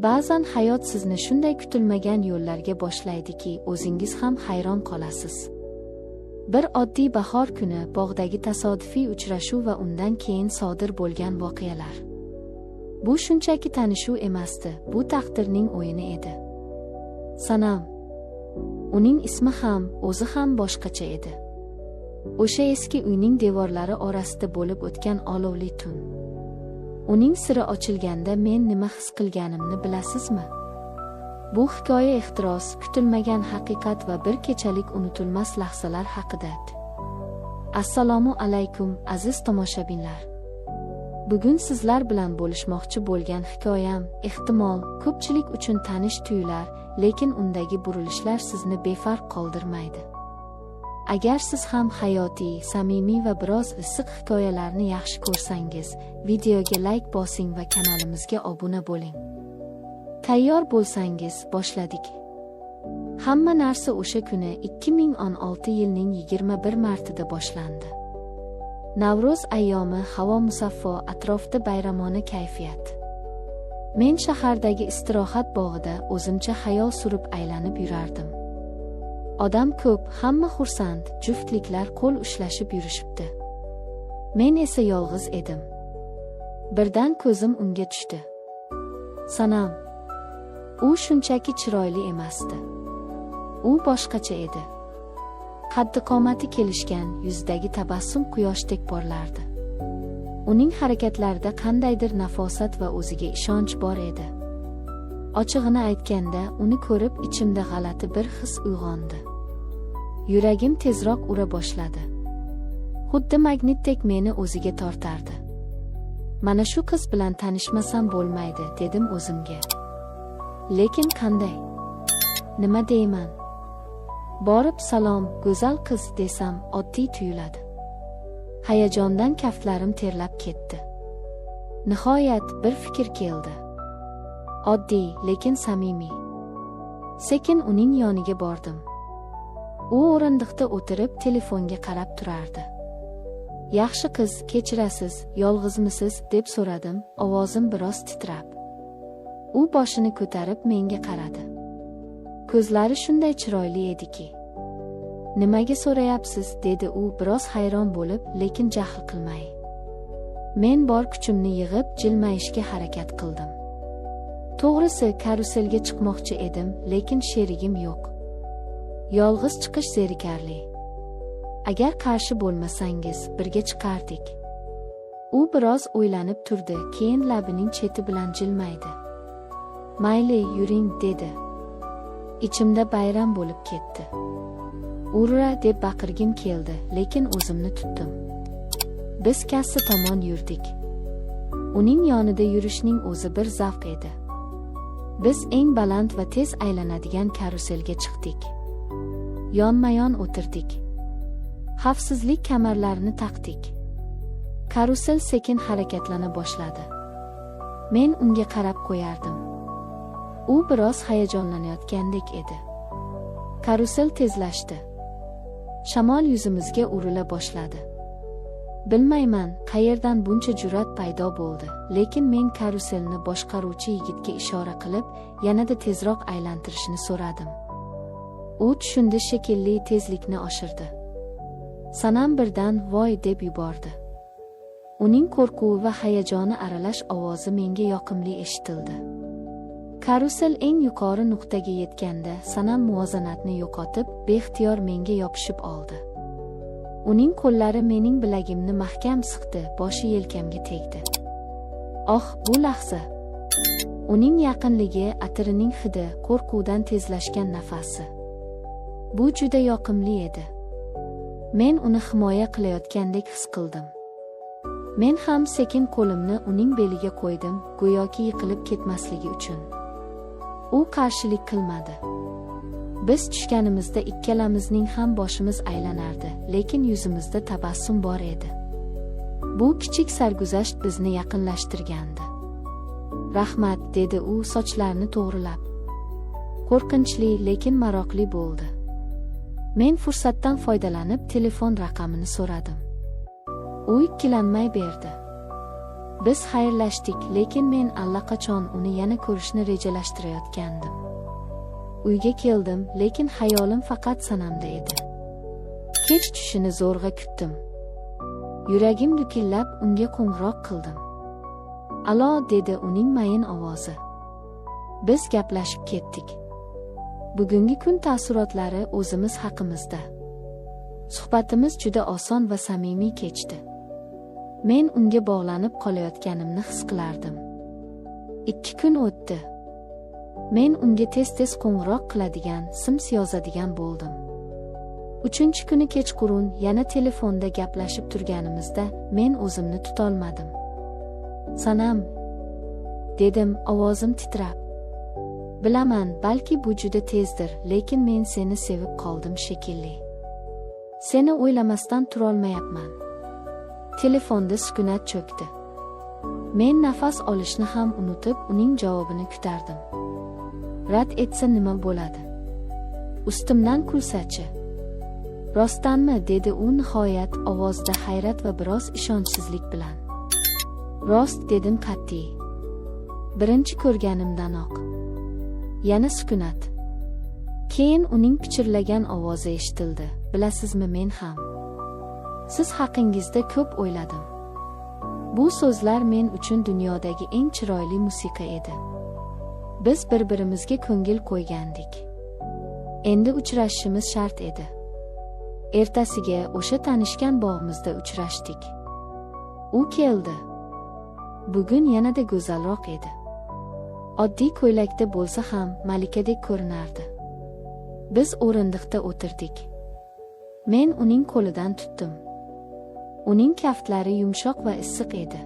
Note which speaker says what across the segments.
Speaker 1: Ba'zan hayot sizni shunday kutilmagan yo'llarga boshlaydiki, o'zingiz ham hayron qolasiz. Bir oddiy bahor kuni bog'dagi tasodifiy uchrashuv va undan keyin sodir bo'lgan voqealar. Bu shunchaki tanishuv emasdi, bu taqdirning o'yini edi. Sanam. Uning ismi ham, o'zi ham boshqacha edi. O'sha eski uyning devorlari orasida bo'lib o'tgan olovli tun. Uning siri ochilganda men nima his qilganimni bilasizmi? Bu hikoya ehtiros, kutilmagan haqiqat va bir kechalik unutilmas lahzalar haqida. Assalomu alaykum, aziz tomoshabinlar. Bugun sizlar bilan bo'lishmoqchi bo'lgan hikoyam, ehtimol, ko'pchilik uchun tanish tuyular, lekin undagi burilishlar sizni befarq qoldirmaydi. Agar siz ham hayotiy, samimiy va biroz issiq hikoyalarni yaxshi ko'rsangiz, videoga like bosing va kanalimizga obuna bo'ling. Tayyor bo'lsangiz, boshladik. Hamma narsa o'sha kuni 2016 yilning 21 martida boshlandi. Navro'z ayyomi, havo musaffo, atrofda bayramona kayfiyat. Men shahardagi istirohat bog'ida o'zimcha xayol surib aylanib yurardim. Odam ko'p, hamma xursand, juftliklar qo'l ushlashib yurishibdi. Men esa yolg'iz edim. Birdan ko'zim unga tushdi. Sanam. U shunchaki chiroyli emasdi. U boshqacha edi. Qaddi-qomati kelishgan, yuzidagi tabassum quyoshdek porlardi. Uning harakatlarida qandaydir nafosat va o'ziga ishonch bor edi. Ochig'ini aytganda, uni ko'rib ichimda g'alati bir his uyg'ondi. Yuragim tezroq ura boshladi. Xuddi magnitdek meni o'ziga tortardi. Mana shu qiz bilan tanishmasam bo'lmaydi, dedim o'zimga. Lekin qanday? Nima deyman? Borib salom, go'zal qiz desam, oddiy tuyuladi. Hayajondan kaftlarim terlab ketdi. Nihoyat bir fikr keldi. Oddiy, lekin samimiy. Sekin uning yoniga bordim. U o'rindiqda o'tirib telefonga qarab turardi. Yaxshi qiz, kechirasiz, yolg'izmisiz, deb so'radim, ovozim biroz titrab. U boshini ko'tarib menga qaradi. Ko'zlari shunday chiroyli ediki. Nimaga so'rayapsiz, dedi u biroz hayron bo'lib, lekin jahl qilmay. Men bor kuchimni yig'ib jilmayishga harakat qildim. To'g'risi, karuselga chiqmoqchi edim, lekin sherigim yo'q. Yolg'iz chiqish zerikarli. Agar qarshi bo'lmasangiz, birga chiqardik. U biroz o'ylanib turdi, keyin labining cheti bilan jilmaydi. Mayli, yuring, dedi. Ichimda bayram bo'lib ketdi. Urra deb baqirgim keldi, lekin o'zimni tutdim. Biz kassa tomon yurdik. Uning yonida yurishning o'zi bir zavq edi. Biz eng baland va tez aylanadigan karuselga chiqdik. Yonma-yon o'tirdik. Xavfsizlik kamarlarini taqdik. Karusel sekin harakatlana boshladi. Men unga qarab qo'yardim. U biroz hayajonlanayotgandek edi. Karusel tezlashdi. Shamol yuzimizga urila boshladi. Bilmayman, qayerdan buncha jur'at paydo bo'ldi, lekin men karuselni boshqaruvchi yigitga ishora qilib, yanada tezroq aylantirishni so'radim. U tushundi shekilli, tezlikni oshirdi. Sanam birdan voy deb yubordi. Uning qo'rquvi va hayajoni aralash ovozi menga yoqimli eshitildi. Karusel eng yuqori nuqtaga yetganda, Sanam muvozanatni yo'qotib, beixtiyor menga yopishib oldi. Uning qo'llari mening bilagimni mahkam siqdi, boshi yelkamga tegdi. Oh, bu lahza! Uning yaqinligi, atirining hidi, qo'rquvdan tezlashgan nafasi. Bu juda yoqimli edi. Men uni himoya qilayotgandek his qildim. Men ham sekin qo'limni uning beliga qo'ydim, go'yoki yiqilib ketmasligi uchun. U qarshilik qilmadi. Biz tushganimizda ikkalamizning ham boshimiz aylanardi, lekin yuzimizda tabassum bor edi. Bu kichik sarguzasht bizni yaqinlashtirgandi. Rahmat, dedi u sochlarini to'g'rilab. Qo'rqinchli, lekin maroqli bo'ldi. Men fursatdan foydalanib telefon raqamini so'radim. U ikkilanmay berdi. Biz xayrlashdik, lekin men allaqachon uni yana ko'rishni rejalashtirayotgandim. Uyga keldim, lekin xayolim faqat Sanamda edi. Kech tushini zo'rg'a kutdim. Yuragim dukillab unga qo'ng'iroq qildim. "Alo", dedi uning mayin ovozi. Biz gaplashib ketdik. Bugungi kun taassurotlari o'zimiz haqimizda. Suhbatimiz juda oson va samimiy kechdi. Men unga bog'lanib qolayotganimni his qilardim. 2 kun o'tdi. Men unga tez-tez qo'ng'iroq qiladigan, sims yozadigan bo'ldim. 3-kuni kechqurun yana telefonda gaplashib turganimizda men o'zimni tutolmadim. "Sanam", dedim, ovozim titrab. "Bilaman, balki bu juda tezdir, lekin men seni sevib qoldim shekilli. Seni o'ylamasdan turolmayapman." Telefonda sukunat cho'kdi. Men nafas olishni ham unutib, uning javobini kutardim. Rad etsa nima bo'ladi? Ustimdan kulsachi? "Rostdanmi?" dedi u nihoyat, ovozida hayrat va biroz ishonchsizlik bilan. "Rost", dedim qat'iy. Birinchi ko'rganimdanoq. Yana sukunat. Keyin uning pichirlagan ovozi eshitildi. "Bilasizmi, men ham siz haqingizda ko'p o'yladim. Bu so'zlar men uchun dunyodagi eng chiroyli musiqa edi. Biz bir-birimizga ko'ngil qo'ygandik. Endi uchrashishimiz shart edi." Ertasiga o'sha tanishgan bog'imizda uchrashdik. U keldi. Bugun yanada go'zalroq edi. Oddiy ko'ylakda bo'lsa ham malikadek ko'rinardi. Biz o'rindiqda o'tirdik. Men uning qo'lidan tutdim. Uning kaftlari yumshoq va issiq edi.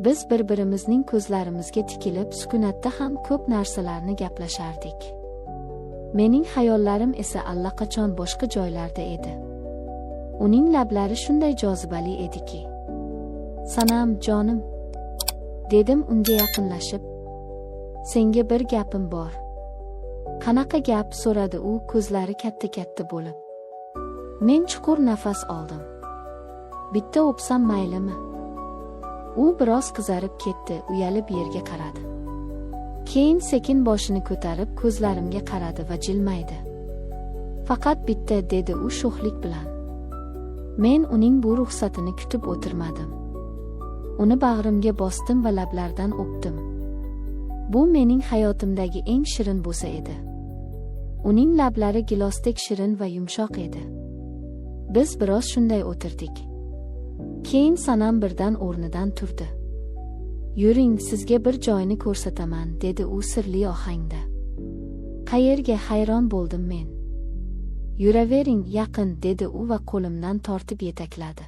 Speaker 1: Biz bir-birimizning ko'zlarimizga tikilib, sukunatda ham ko'p narsalarni gaplashardik. Mening xayollarim esa allaqachon boshqa joylarda edi. Uning lablari shunday jozibali ediki. "Sanam, jonim", dedim unga yaqinlashib. "Senga bir gapim bor." "Qanaqa gap?" so'radi u, ko'zlari katta-katta bo'lib. Men chuqur nafas oldim. "Bitta o'psam maylimi?" U biroz qizarib ketdi, uyalib yerga qaradi. Keyin sekin boshini ko'tarib ko'zlarimga qaradi va jilmaydi. "Faqat bitta", dedi u sho'xlik bilan. Men uning bu ruxsatini kutib o'tirmadim. Uni bag'rimga bosdim va lablaridan o'pdim. Bu mening hayotimdagi eng shirin bo'sa edi. Uning lablari gilosdek shirin va yumshoq edi. Biz biroz shunday o'tirdik. Keyin Sanam birdan o'rnidan turdi. "Yuring, sizga bir joyni ko'rsataman", dedi u sirli ohangda. "Qayerga?" hayron bo'ldim men. "Yuravering, yaqin", dedi u va qo'limdan tortib yetakladi.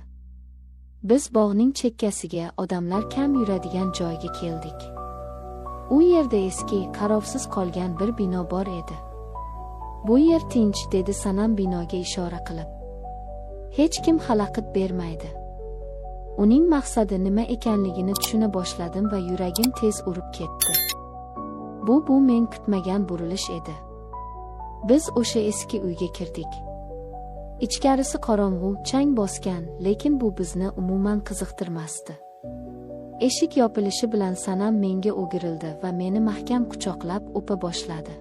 Speaker 1: Biz bog'ning chekkasiga, odamlar kam yuradigan joyga keldik. U yerda eski, qarovsiz qolgan bir bino bor edi. "Bu yer tinch", dedi Sanam binoga ishora qilib. "Hech kim xalaqit bermaydi." Uning maqsadi nima ekanligini tushuna boshladim va yuragim tez urib ketdi. Bu men kutmagan burilish edi. Biz o'sha eski uyga kirdik. Ichkarisi qorong'u, chang bosgan, lekin bu bizni umuman qiziqtirmasdi. Eshik yopilishi bilan Sanam menga o'girildi va meni mahkam quchoqlab o'pa boshladi.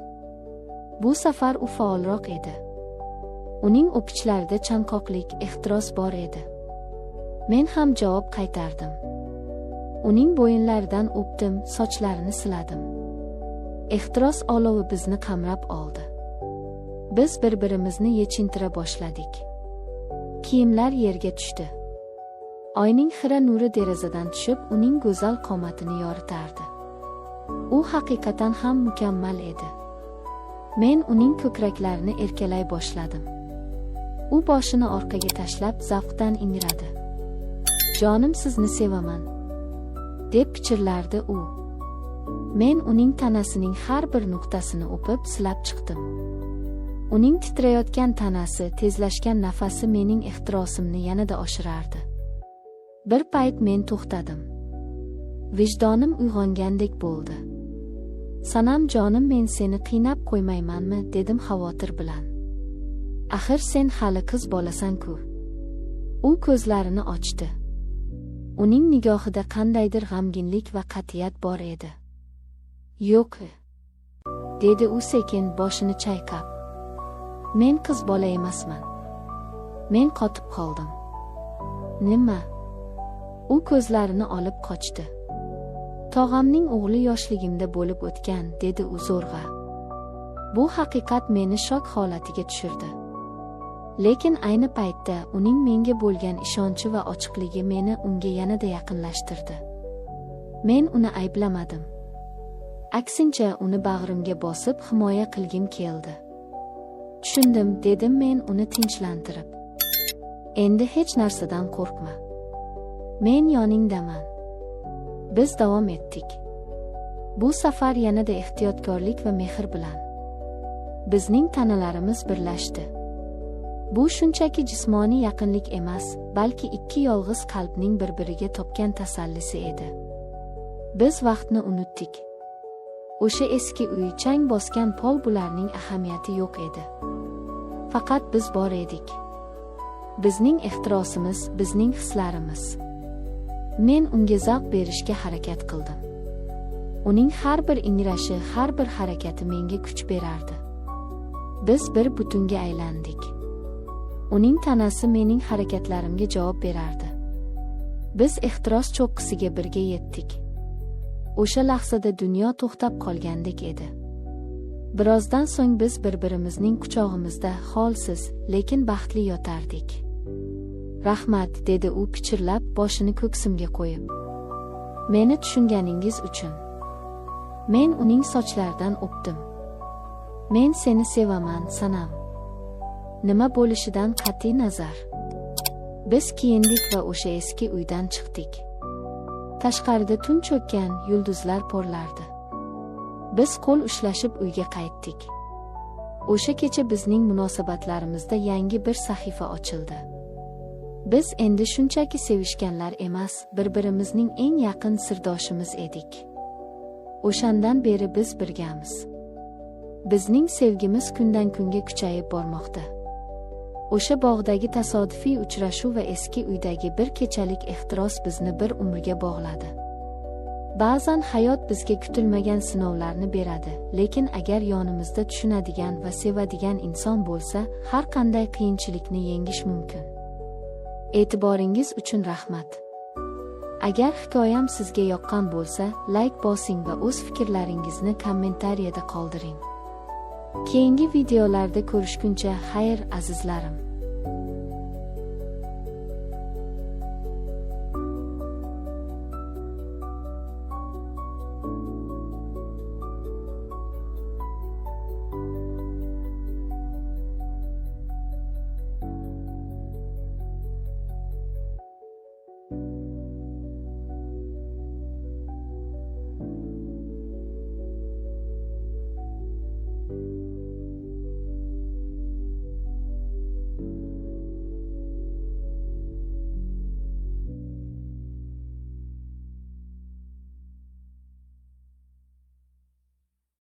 Speaker 1: Bu safar u faolroq edi. Uning o'pichlarida chanqoqlik, ehtiros bor edi. Men ham javob qaytardim. Uning bo'yinlaridan o'pdim, sochlarini siladim. Ehtiros olovi bizni qamrab oldi. Biz bir-birimizni yechintira boshladik. Kiyimlar yerga tushdi. Oyning xira nuri derazadan tushib, uning go'zal qomatini yoritardi. U haqiqatan ham mukammal edi. Men uning ko'kraklarini erkalay boshladim. U boshini orqaga tashlab zavqdan ingradi. "Jonim, sizni sevaman", deb pichirlardi u. Men uning tanasining har bir nuqtasini o'pib silab chiqdim. Uning titrayotgan tanasi, tezlashgan nafasi mening ehtirosimni yanada oshirardi. Bir payt men to'xtadim. Vijdonim uyg'ongandek bo'ldi. "Sanam, jonim, men seni qiynab qo'ymaymanmi?" dedim xavotir bilan. "Axir sen hali qiz bolasan-ku." U ko'zlarini ochdi. Uning nigohida qandaydir g'amginlik va qat'iyat bor edi. "Yo'q", dedi u sekin boshini chayqab. "Men qiz bola emasman." Men qotib qoldim. "Nima?" U ko'zlarini olib qochdi. "Tog'amning o'g'li yoshligimda bo'lib o'tgan", dedi u zo'rg'a. Bu haqiqat meni shok holatiga tushirdi. Lekin ayni paytda uning menga bo'lgan ishonchi va ochiqligi meni unga yanada yaqinlashtirdi. Men uni ayblamadim. Aksincha, uni bag'rimga bosib himoya qilgim keldi. "Tushundim", dedim men uni tinchlantirib. "Endi hech narsadan qo'rqma. Men yoningdaman." Biz davom etdik. Bu safar yanada ehtiyotkorlik va mehr bilan. Bizning tanalarimiz birlashdi. Bu shunchaki jismoniy yaqinlik emas, balki ikki yolg'iz qalbning bir-biriga topgan tasallisi edi. Biz vaqtni unutdik. O'sha eski uy, chang bosgan pol, bularning ahamiyati yo'q edi. Faqat biz bor edik. Bizning ehtirosimiz, bizning hislarimiz. Men unga zavq berishga harakat qildim. Uning har bir ingrashi, har bir harakati menga kuch berardi. Biz bir butunga aylandik. Uning tanasi mening harakatlarimga javob berardi. Biz ehtiros cho'qqisiga birga yetdik. O'sha lahzada dunyo to'xtab qolgandek edi. Birozdan so'ng biz bir-birimizning quchog'imizda holsiz, lekin baxtli yotardik. "Rahmat", dedi u pichirlab, boshini ko'ksimga qo'yib. "Meni tushunganingiz uchun." Men uning sochlaridan o'pdim. "Men seni sevaman, Sanam. Nima bo'lishidan qat'iy nazar." Biz kiyindik va o'sha eski uydan chiqdik. Tashqarida tun cho'kkan, yulduzlar porlardi. Biz qo'l ushlashib uyga qaytdik. O'sha kecha bizning munosabatlarimizda yangi bir sahifa ochildi. Biz endi shunchaki sevishganlar emas, bir-birimizning eng yaqin sirdoshimiz edik. O'shandan beri biz birgamiz. Bizning sevgimiz kundan-kunga kuchayib bormoqda. O'sha bog'dagi tasodifiy uchrashuv va eski uydagi bir kechalik ehtiros bizni bir umrga bog'ladi. Ba'zan hayot bizga kutilmagan sinovlarni beradi, lekin agar yonimizda tushunadigan va sevadigan inson bo'lsa, har qanday qiyinchilikni yengish mumkin. E'tiboringiz uchun rahmat. Agar hikoyam sizga yoqqan bo'lsa, like bosing va o'z fikrlaringizni kommentariyada qoldiring. Keyingi videolarda ko'rishguncha xayr azizlarim.